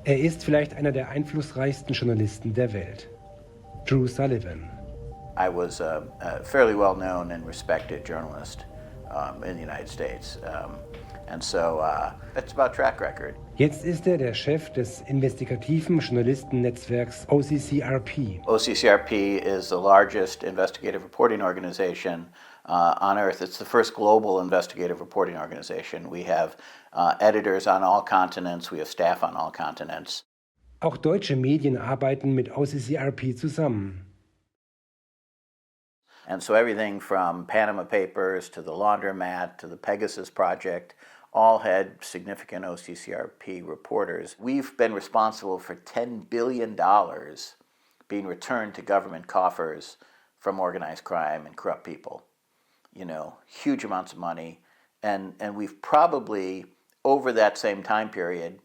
Er ist vielleicht einer der einflussreichsten Journalisten der Welt. Drew Sullivan. I was a fairly well-known and respected journalist in the United States. And so it's about track record. Jetzt ist er der Chef des investigativen Journalistennetzwerks OCCRP. OCCRP is the largest investigative reporting organization on Earth. It's the first global investigative reporting organization. We have editors on all continents. We have staff on all continents. Auch deutsche Medien arbeiten mit OCCRP zusammen. And so everything from Panama Papers to the Laundromat to the Pegasus Project all had significant OCCRP reporters. We've been responsible for $10 billion being returned to government coffers from organized crime and corrupt people. You know, huge amounts of money. And we've probably, over that same time period,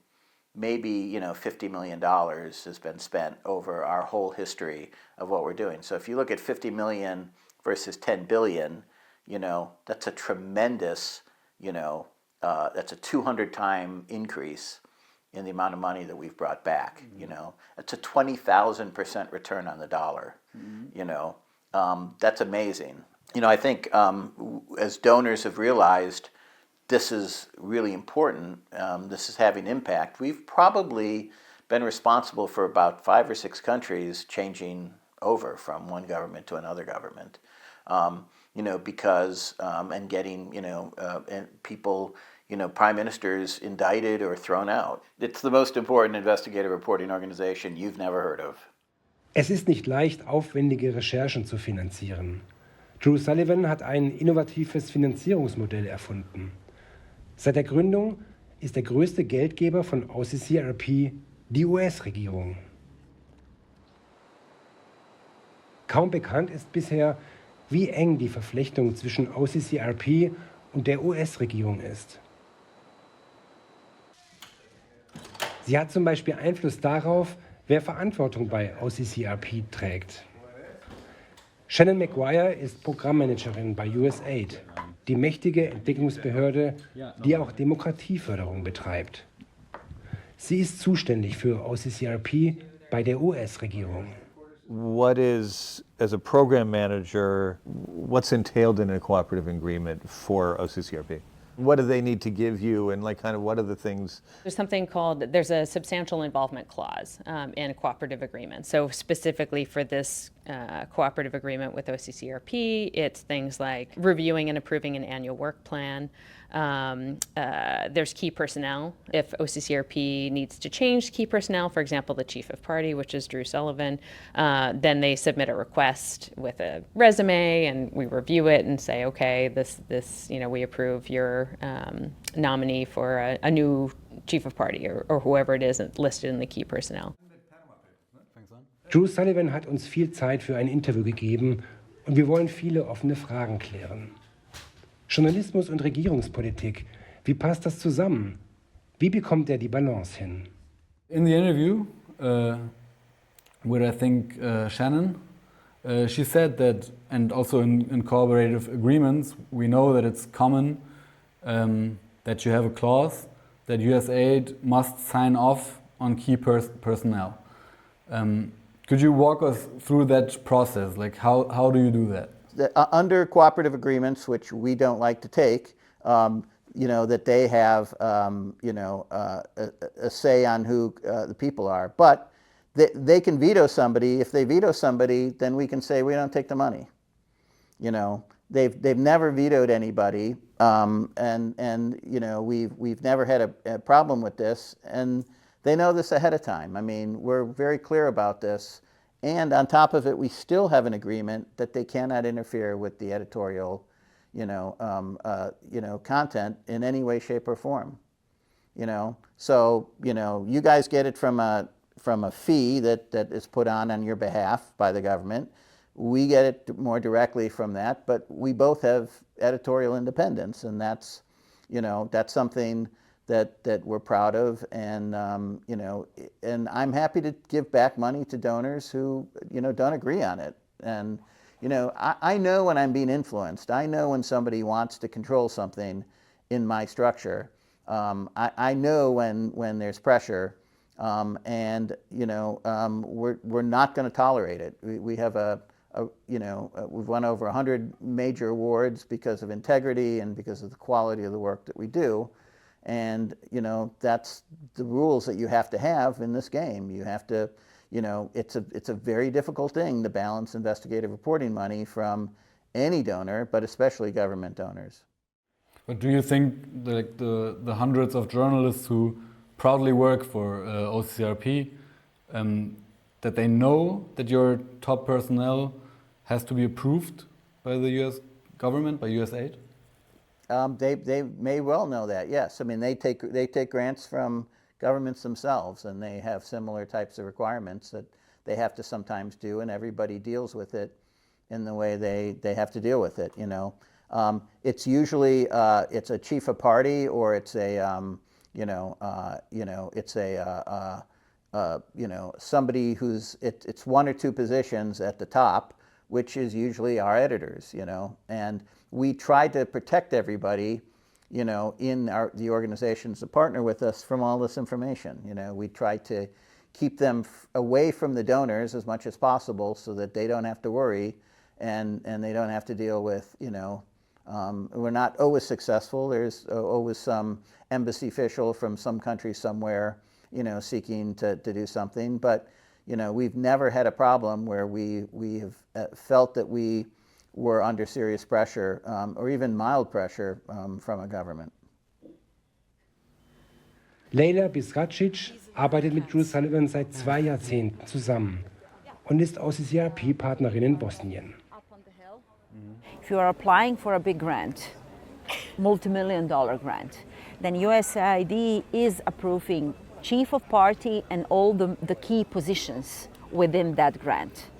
maybe, $50 million has been spent over our whole history of what we're doing. So if you look at 50 million versus 10 billion, that's a tremendous, that's a 200-time increase in the amount of money that we've brought back. It's a 20,000% return on the dollar. That's amazing. I think as donors have realized this is really important, this is having impact, we've probably been responsible for about 5 or 6 countries changing over from one government to another government. Because, and getting, and people, prime ministers indicted or thrown out. It's the most important investigative reporting organization you've never heard of. Es ist nicht leicht, aufwendige Recherchen zu finanzieren. Drew Sullivan hat ein innovatives Finanzierungsmodell erfunden. Seit der Gründung ist der größte Geldgeber von OCCRP die US-Regierung. Kaum bekannt ist bisher, wie eng die Verflechtung zwischen OCCRP und der US-Regierung ist. Sie hat zum Beispiel Einfluss darauf, wer Verantwortung bei OCCRP trägt. Shannon McGuire ist Programmmanagerin bei USAID, die mächtige Entwicklungsbehörde, die auch Demokratieförderung betreibt. Sie ist zuständig für OCCRP bei der US-Regierung. What is, as a program manager, what's entailed in a cooperative agreement for OCCRP? What do they need to give you, and what are the things? There's a substantial involvement clause in a cooperative agreement. So specifically for this cooperative agreement with OCCRP, it's things like reviewing and approving an annual work plan. There's key personnel. If OCCRP needs to change key personnel, for example, the chief of party, which is Drew Sullivan, then they submit a request with a resume, and we review it and say, okay, this we approve your nominee for a new chief of party or whoever it is listed in the key personnel. Drew Sullivan hat uns viel Zeit für ein Interview gegeben und wir wollen viele offene Fragen klären. Journalismus und Regierungspolitik, wie passt das zusammen? Wie bekommt er die Balance hin? In the interview with, I think, Shannon, she said that, and also in cooperative agreements, we know that it's common that you have a clause that USAID must sign off on key personnel. Could you walk us through that process? How do you do that? Under cooperative agreements, which we don't like to take, that they have, a say on who the people are. But they can veto somebody. If they veto somebody, then we can say we don't take the money. They've never vetoed anybody, and we've never had a problem with this, and they know this ahead of time. I mean, we're very clear about this. And on top of it, we still have an agreement that they cannot interfere with the editorial, content in any way, shape, or form. So you guys get it from a fee that is put on your behalf by the government. We get it more directly from that, but we both have editorial independence, and that's something that we're proud of, and and I'm happy to give back money to donors who don't agree on it. And I know when I'm being influenced. I know when somebody wants to control something in my structure. I know when there's pressure, And we're not going to tolerate it. We have we've won over 100 major awards because of integrity and because of the quality of the work that we do. And that's the rules that you have to have in this game. You have to, it's a very difficult thing to balance investigative reporting money from any donor, but especially government donors. But do you think the hundreds of journalists who proudly work for OCCRP, that they know that your top personnel has to be approved by the U.S. government, by USAID? They may well know that, yes. I mean, they take grants from governments themselves, and they have similar types of requirements that they have to sometimes do, and everybody deals with it in the way they have to deal with it. It's usually it's a chief of party, or it's a somebody who's it's one or two positions at the top, which is usually our editors. And we try to protect everybody, in the organizations that partner with us from all this information. We try to keep them away from the donors as much as possible so that they don't have to worry and they don't have to deal with, we're not always successful. There's always some embassy official from some country somewhere, seeking to do something. But, we've never had a problem where we have felt that we were under serious pressure or even mild pressure from a government. Leila Bisracic arbeitet mit Drew Sullivan seit 2 Jahrzehnten zusammen und ist OCCRP-Partnerin in Bosnien. If you are applying for a big grant, multi-million-dollar grant, then USAID is approving chief of party and all the key positions within that grant.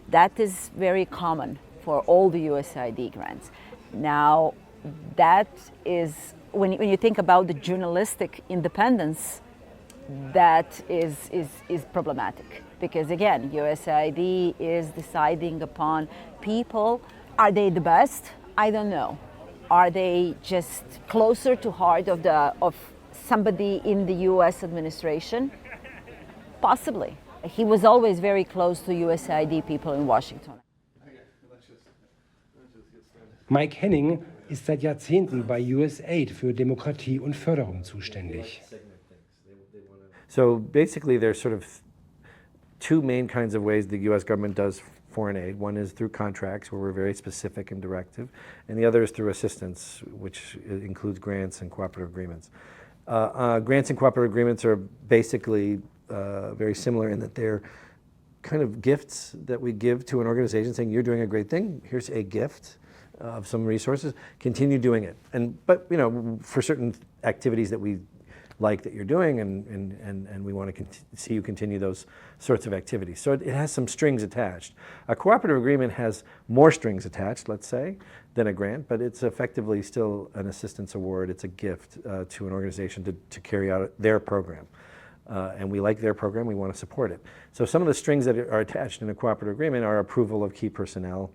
That is very common for all the USAID grants. Now, that is, when you think about the journalistic independence, that is problematic. Because again, USAID is deciding upon people. Are they the best? I don't know. Are they just closer to heart of somebody in the U.S. administration? Possibly. He was always very close to USAID people in Washington. Mike Henning ist seit Jahrzehnten bei USAID für Demokratie und Förderung zuständig. So basically there's sort of two main kinds of ways the U.S. government does foreign aid. One is through contracts, where we're very specific and directive, and the other is through assistance, which includes grants and cooperative agreements. Grants and cooperative agreements are basically very similar in that they're kind of gifts that we give to an organization saying, you're doing a great thing, here's a gift of some resources, continue doing it. But for certain activities that we like that you're doing, and we want to see you continue those sorts of activities. So it has some strings attached. A cooperative agreement has more strings attached, let's say, than a grant, but it's effectively still an assistance award. It's a gift to an organization to carry out their program. And we like their program, we want to support it. So some of the strings that are attached in a cooperative agreement are approval of key personnel,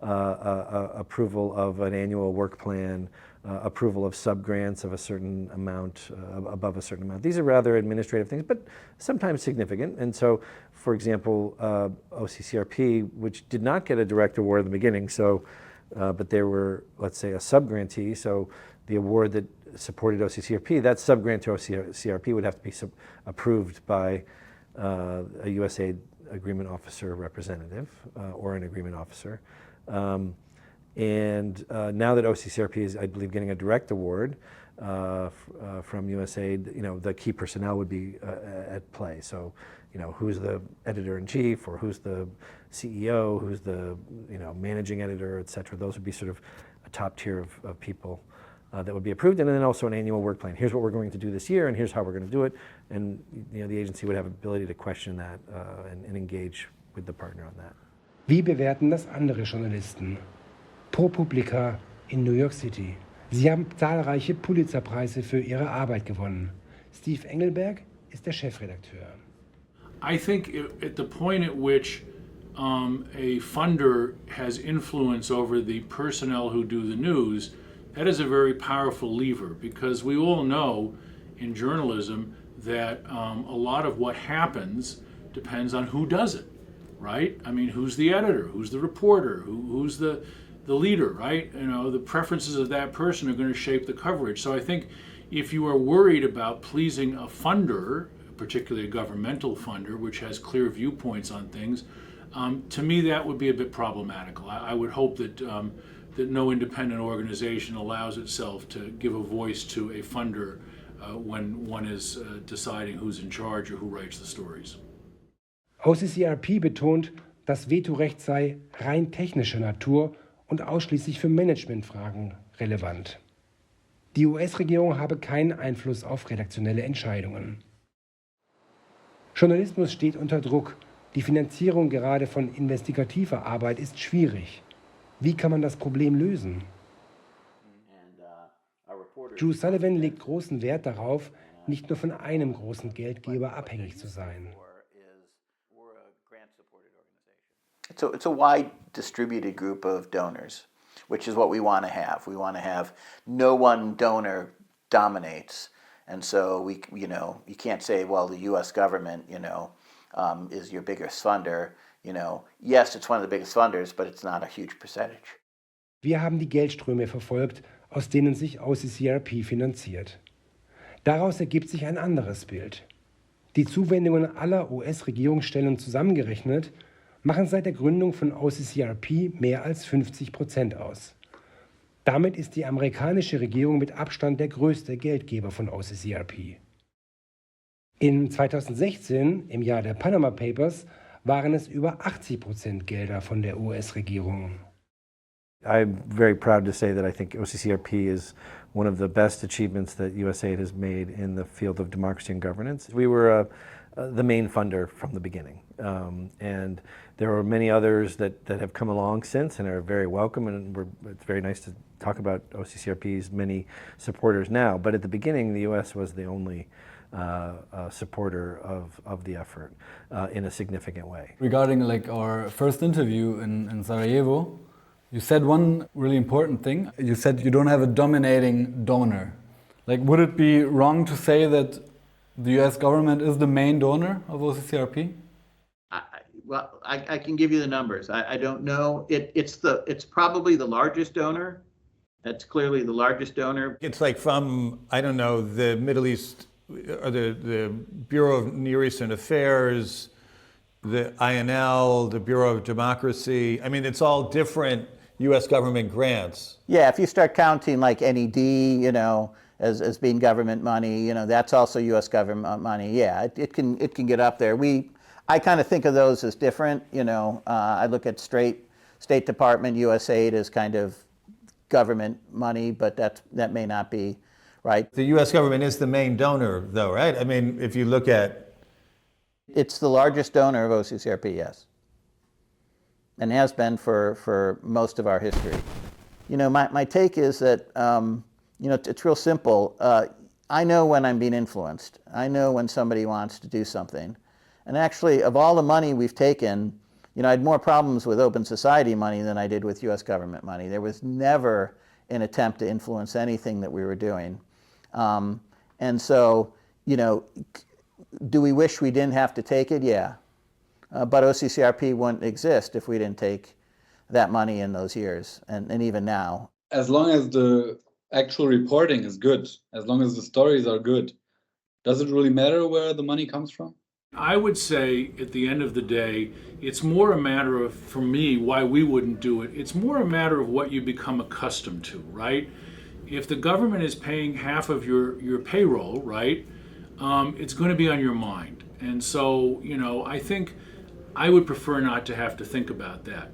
approval of an annual work plan, approval of sub-grants of a certain amount, above a certain amount. These are rather administrative things, but sometimes significant. And so, for example, OCCRP, which did not get a direct award in the beginning, but there were, let's say, a sub-grantee, so the award that supported OCCRP, that sub-grant to OCCRP would have to be approved by a USAID agreement officer representative or an agreement officer. And now that OCCRP is, I believe, getting a direct award from USAID, the key personnel would be at play. So, who's the editor-in-chief, or who's the CEO, who's the managing editor, et cetera. Those would be sort of a top tier of people that would be approved, and then also an annual work plan. Here's what we're going to do this year, and here's how we're going to do it. And the agency would have ability to question that and engage with the partner on that. Wie bewerten das andere Journalisten? ProPublica in New York City. Sie haben zahlreiche Pulitzerpreise für ihre Arbeit gewonnen. Steve Engelberg ist der Chefredakteur. I think at the point at which a funder has influence over the personnel who do the news, that is a very powerful lever, because we all know in journalism that a lot of what happens depends on who does it, right? I mean, who's the editor, who's the reporter, who's the leader, right? You know, the preferences of that person are going to shape the coverage. So I think if you are worried about pleasing a funder, particularly a governmental funder, which has clear viewpoints on things, to me that would be a bit problematical. I would hope that that no independent organization allows itself to give a voice to a funder when one is deciding who's in charge or who writes the stories. OCCRP betont, das Vetorecht sei rein technischer Natur und ausschließlich für Managementfragen relevant. Die US-Regierung habe keinen Einfluss auf redaktionelle Entscheidungen. Journalismus steht unter Druck. Die Finanzierung gerade von investigativer Arbeit ist schwierig. Wie kann man das Problem lösen? Drew Sullivan legt großen Wert darauf, nicht nur von einem großen Geldgeber abhängig zu sein. It's a wide distributed group of donors, which is what we want to have. We want to have no one donor dominates. And so you can't say, well, the U.S. government, is your biggest funder. Yes, it's one of the biggest funders, but it's not a huge percentage. Wir haben die Geldströme verfolgt, aus denen sich OCCRP finanziert. Daraus ergibt sich ein anderes Bild. Die Zuwendungen aller US-Regierungsstellen zusammengerechnet machen seit der Gründung von OCCRP mehr als 50% aus. Damit ist die amerikanische Regierung mit Abstand der größte Geldgeber von OCCRP. In 2016, im Jahr der Panama Papers, waren es über 80% Gelder von der US-Regierung. I'm very proud to say that I think OCCRP is one of the best achievements that USAID has made in the field of democracy and governance. We were the main funder from the beginning. And there are many others that have come along since and are very welcome, and it's very nice to talk about OCCRP's many supporters now. But at the beginning, the US was the only supporter of the effort in a significant way. Regarding like our first interview in Sarajevo, you said one really important thing. You said you don't have a dominating donor. Like, would it be wrong to say that the US government is the main donor of OCCRP? I can give you the numbers. I don't know. It's probably the largest donor. That's clearly the largest donor. It's like from, I don't know, the Middle East, or the Bureau of Near Eastern Affairs, the INL, the Bureau of Democracy. I mean, it's all different US government grants. Yeah, if you start counting like NED, as being government money, that's also US government money. Yeah, it can get up there. I kind of think of those as different. I look at State Department, USAID as kind of government money, but that may not be right. The US government is the main donor though, right? I mean, if you look at... It's the largest donor of OCCRP, yes. And has been for most of our history. My take is that, it's real simple. I know when I'm being influenced. I know when somebody wants to do something. And actually, of all the money we've taken, I had more problems with Open Society money than I did with US government money. There was never an attempt to influence anything that we were doing. And so, do we wish we didn't have to take it? Yeah. But OCCRP wouldn't exist if we didn't take that money in those years, and even now. As long as the actual reporting is good, as long as the stories are good, does it really matter where the money comes from? I would say at the end of the day, it's more a matter of, for me, why we wouldn't do it. It's more a matter of what you become accustomed to, right? If the government is paying half of your payroll, right, it's going to be on your mind. And so, I think I would prefer not to have to think about that.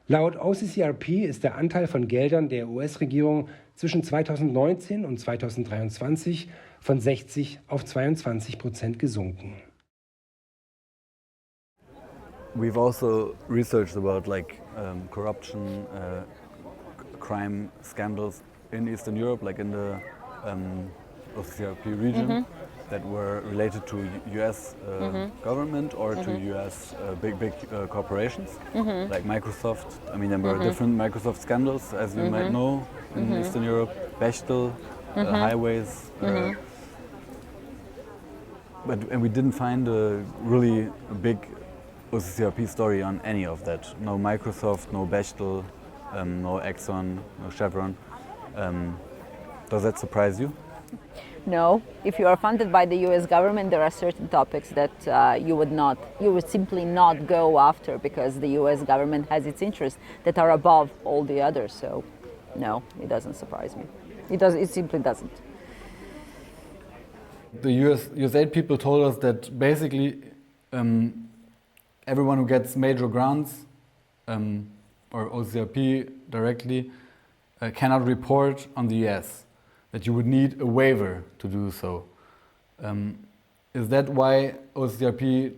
Laut OCCRP ist der Anteil von Geldern der US-Regierung zwischen 2019 und 2023 von 60 auf 22% gesunken. We've also researched about corruption, crime scandals in Eastern Europe, like in the OCCRP region, that were related to US government or to US big corporations, like Microsoft. I mean, there were different Microsoft scandals, as you might know, in Eastern Europe. Bechtel, highways. And we didn't find a really big OCCRP story on any of that. No Microsoft, no Bechtel, no Exxon, no Chevron. Does that surprise you? No, if you are funded by the US government, there are certain topics that you would simply not go after because the US government has its interests that are above all the others. So, no, it doesn't surprise me. It simply doesn't. The USAID people told us that basically everyone who gets major grants or OCCRP directly cannot report on the US, that you would need a waiver to do so. Is that why OCCRP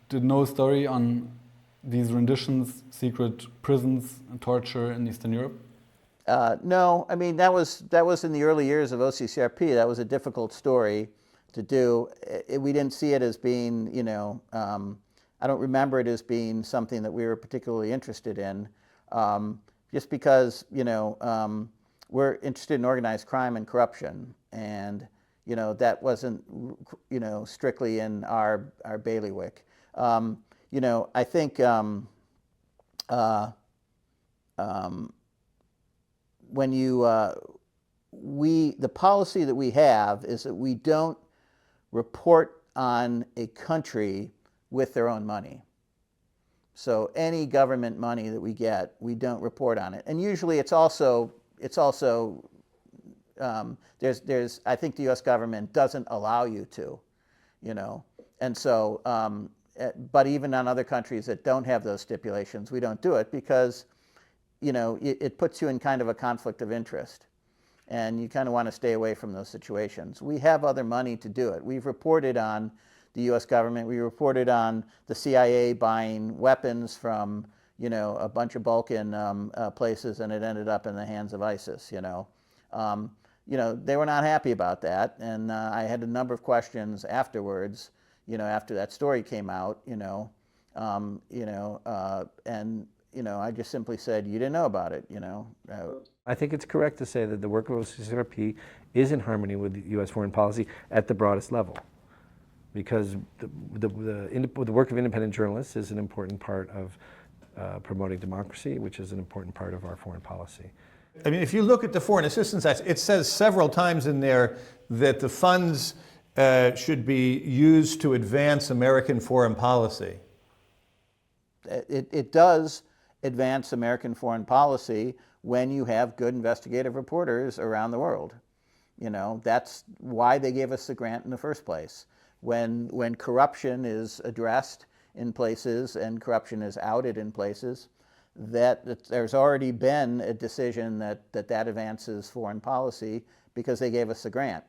did no story on these renditions, secret prisons, and torture in Eastern Europe? No, I mean, that was in the early years of OCCRP. That was a difficult story to do. We didn't see it as being, I don't remember it as being something that we were particularly interested in, just because, we're interested in organized crime and corruption, and that wasn't strictly in our bailiwick. I think when the policy that we have is that we don't report on a country with their own money. So any government money that we get, we don't report on it. And usually it's also I think the U.S. government doesn't allow you to, and so, but even on other countries that don't have those stipulations, we don't do it because, it puts you in kind of a conflict of interest. And you kind of want to stay away from those situations. We have other money to do it. We've reported on the U.S. government. We reported on the CIA buying weapons from, a bunch of Balkan places, and it ended up in the hands of ISIS. They were not happy about that, and I had a number of questions afterwards. After that story came out. I just simply said, you didn't know about it. I think it's correct to say that the work of OCCRP is in harmony with U.S. foreign policy at the broadest level, because the work of independent journalists is an important part of promoting democracy, which is an important part of our foreign policy. I mean, if you look at the Foreign Assistance Act, it says several times in there that the funds should be used to advance American foreign policy. It does advance American foreign policy when you have good investigative reporters around the world. That's why they gave us the grant in the first place. When corruption is addressed in places and corruption is outed in places, that there's already been a decision that advances foreign policy because they gave us the grant.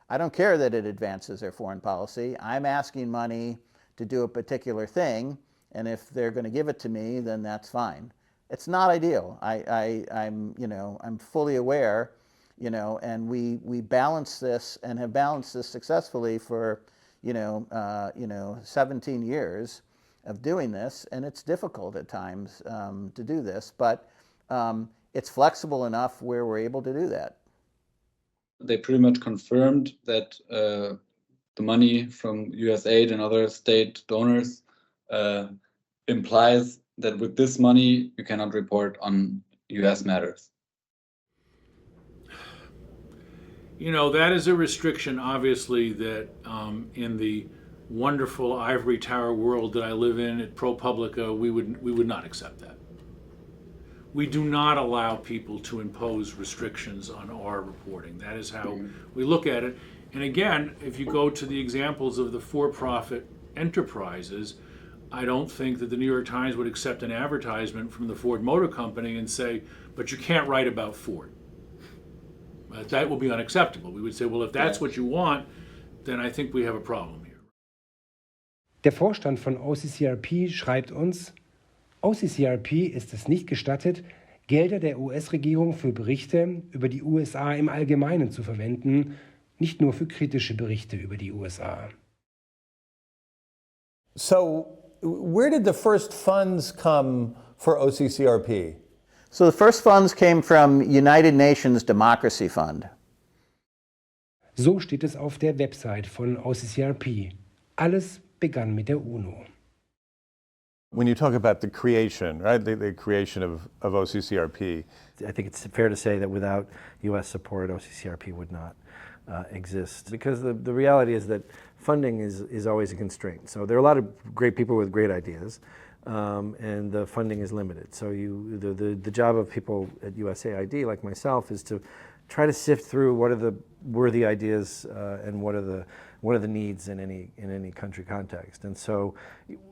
I don't care that it advances their foreign policy. I'm asking money to do a particular thing, and if they're going to give it to me, then that's fine. It's not ideal. I'm fully aware, and we balance this and have balanced this successfully for 17 years of doing this, and it's difficult at times to do this, but it's flexible enough where we're able to do that. They pretty much confirmed that the money from USAID and other state donors implies that with this money you cannot report on US matters. That is a restriction, obviously, that in the wonderful ivory tower world that I live in at ProPublica, we would not accept that. We do not allow people to impose restrictions on our reporting. That is how we look at it. And again, if you go to the examples of the for-profit enterprises, I don't think that the New York Times would accept an advertisement from the Ford Motor Company and say, but you can't write about Ford. That will be unacceptable. We would say, well, if that's what you want, then I think we have a problem here. Der Vorstand von OCCRP schreibt uns, OCCRP ist es nicht gestattet, Gelder der US-Regierung für Berichte über die USA im Allgemeinen zu verwenden, nicht nur für kritische Berichte über die USA. So, where did the first funds come for OCCRP? So the first funds came from United Nations Democracy Fund. So steht es auf der Website von OCCRP. Alles begann mit der UNO. When you talk about the creation, right, the creation of OCCRP. I think it's fair to say that without U.S. support, OCCRP would not exist. Because the reality is that funding is always a constraint. So there are a lot of great people with great ideas, and the funding is limited. So the job of people at USAID, like myself, is to try to sift through what are the worthy ideas and what are the needs in any country context. And so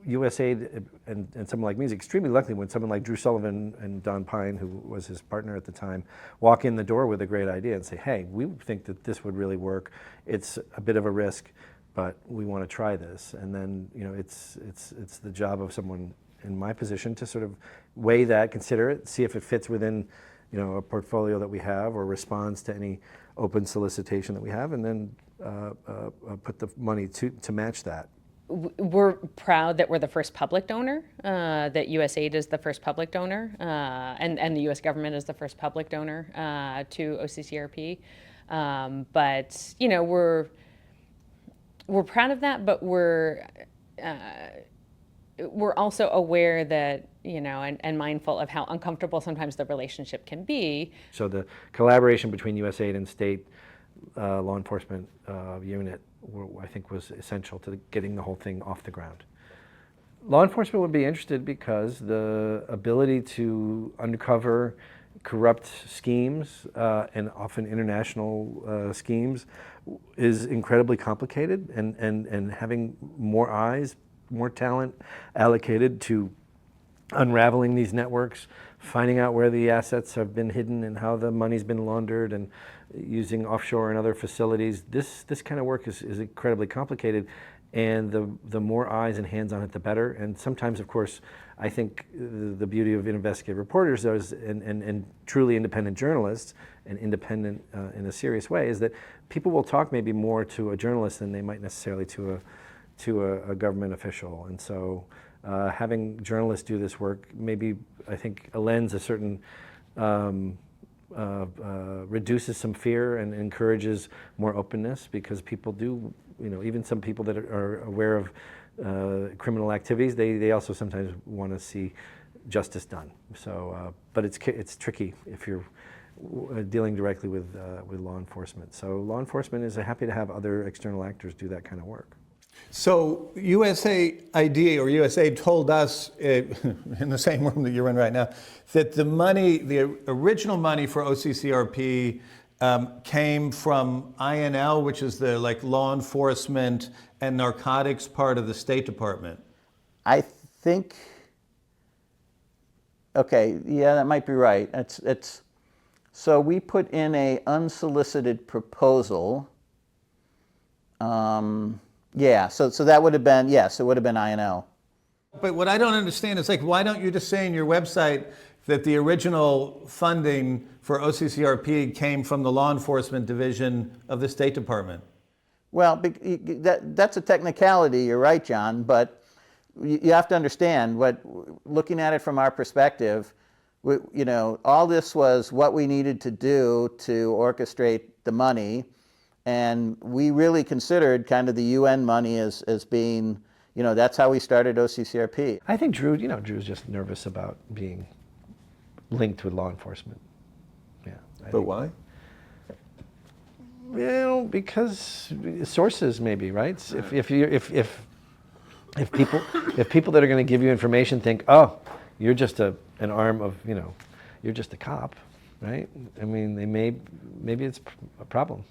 USAID and someone like me is extremely lucky when someone like Drew Sullivan and Don Pine, who was his partner at the time, walk in the door with a great idea and say, hey, we think that this would really work. It's a bit of a risk, but we want to try this. And then it's the job of someone in my position to sort of weigh that, consider it, see if it fits within a portfolio that we have or responds to any open solicitation that we have, and then put the money to match that. We're proud that we're the first public donor, that USAID is the first public donor, and the US government is the first public donor to OCCRP. But we're proud of that, but we're also aware that, and mindful of how uncomfortable sometimes the relationship can be. So the collaboration between USAID and state law enforcement unit, I think, was essential to getting the whole thing off the ground. Law enforcement would be interested because the ability to uncover corrupt schemes and often international schemes is incredibly complicated, and having more eyes, more talent allocated to unraveling these networks, finding out where the assets have been hidden and how the money's been laundered, and using offshore and other facilities. This kind of work is incredibly complicated, and the more eyes and hands on it, the better. And sometimes, of course, I think the beauty of investigative reporters is, and truly independent journalists, and independent in a serious way, is that people will talk maybe more to a journalist than they might necessarily to a government official. And so having journalists do this work maybe, I think, lends a certain, reduces some fear and encourages more openness, because people do, even some people that are aware of criminal activities, they also sometimes want to see justice done. So, but it's tricky if you're dealing directly with law enforcement. So law enforcement is happy to have other external actors do that kind of work. So USAID or USAID told us in the same room that you're in right now that the original money for OCCRP came from INL, which is the law enforcement and narcotics part of the State Department. I think, okay, yeah, that might be right. So we put in an unsolicited proposal. Yeah, so that would have been, yes, it would have been INL. But what I don't understand is, why don't you just say in your website that the original funding for OCCRP came from the law enforcement division of the State Department? Well, That's a technicality, you're right, John, but you have to understand, looking at it from our perspective, all this was what we needed to do to orchestrate the money. And we really considered kind of the UN money as being, that's how we started OCCRP. I think Drew's just nervous about being linked with law enforcement. Yeah. But why? Because sources maybe, right? If people that are going to give you information think, oh, you're just an arm of, you're just a cop, right? I mean, maybe it's a problem.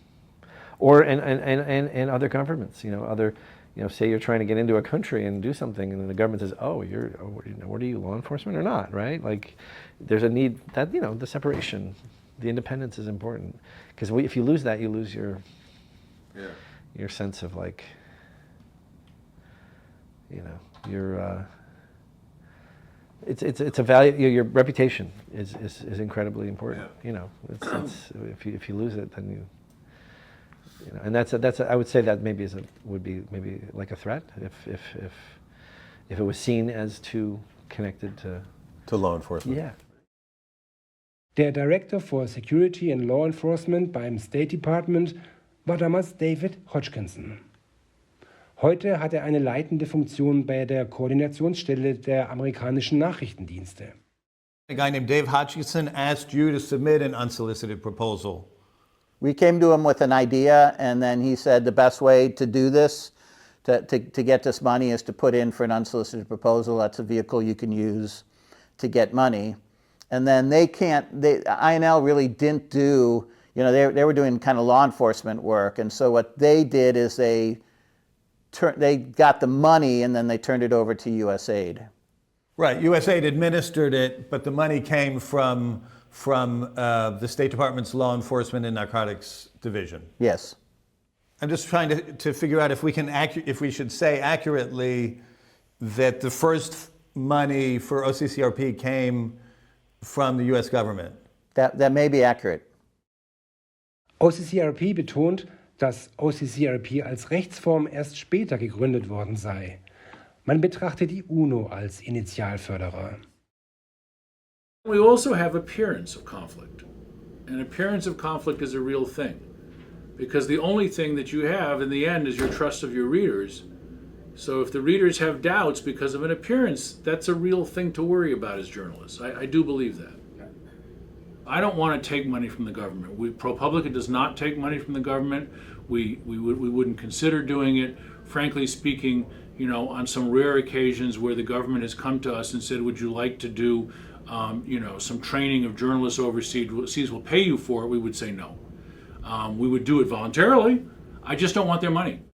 Or and other governments, say you're trying to get into a country and do something, and then the government says, "Oh, what are you, law enforcement or not?" Right? There's a need that the separation, the independence is important, because if you lose that, you lose your sense of your it's a value. Your reputation is incredibly important. If you lose it, then you. And that's I would say that would be maybe like a threat if it was seen as too connected to law enforcement. Yeah. Der Director for Security and Law Enforcement beim State Department war damals David Hodgkinson. Heute hat er eine leitende Funktion bei der Koordinationsstelle der amerikanischen Nachrichtendienste. A guy named Dave Hodgkinson asked you to submit an unsolicited proposal. We came to him with an idea, and then he said the best way to do this, to get this money, is to put in for an unsolicited proposal. That's a vehicle you can use to get money. And then INL really didn't do, they were doing kind of law enforcement work, and so what they did is they got the money and then they turned it over to USAID. Right, USAID administered it, but the money came from the State Department's Law Enforcement and Narcotics Division. Yes. I'm just trying to figure out if we should say accurately that the first money for OCCRP came from the US government. That may be accurate. OCCRP betont, dass OCCRP als Rechtsform erst später gegründet worden sei. Man betrachte die UNO als Initialförderer. We also have appearance of conflict. And appearance of conflict is a real thing. Because the only thing that you have in the end is your trust of your readers. So if the readers have doubts because of an appearance, that's a real thing to worry about as journalists. I do believe that. I don't want to take money from the government. ProPublica does not take money from the government. We wouldn't consider doing it. Frankly speaking, on some rare occasions where the government has come to us and said, would you like to do some training of journalists overseas, we'll pay you for it, we would say no. We would do it voluntarily. I just don't want their money.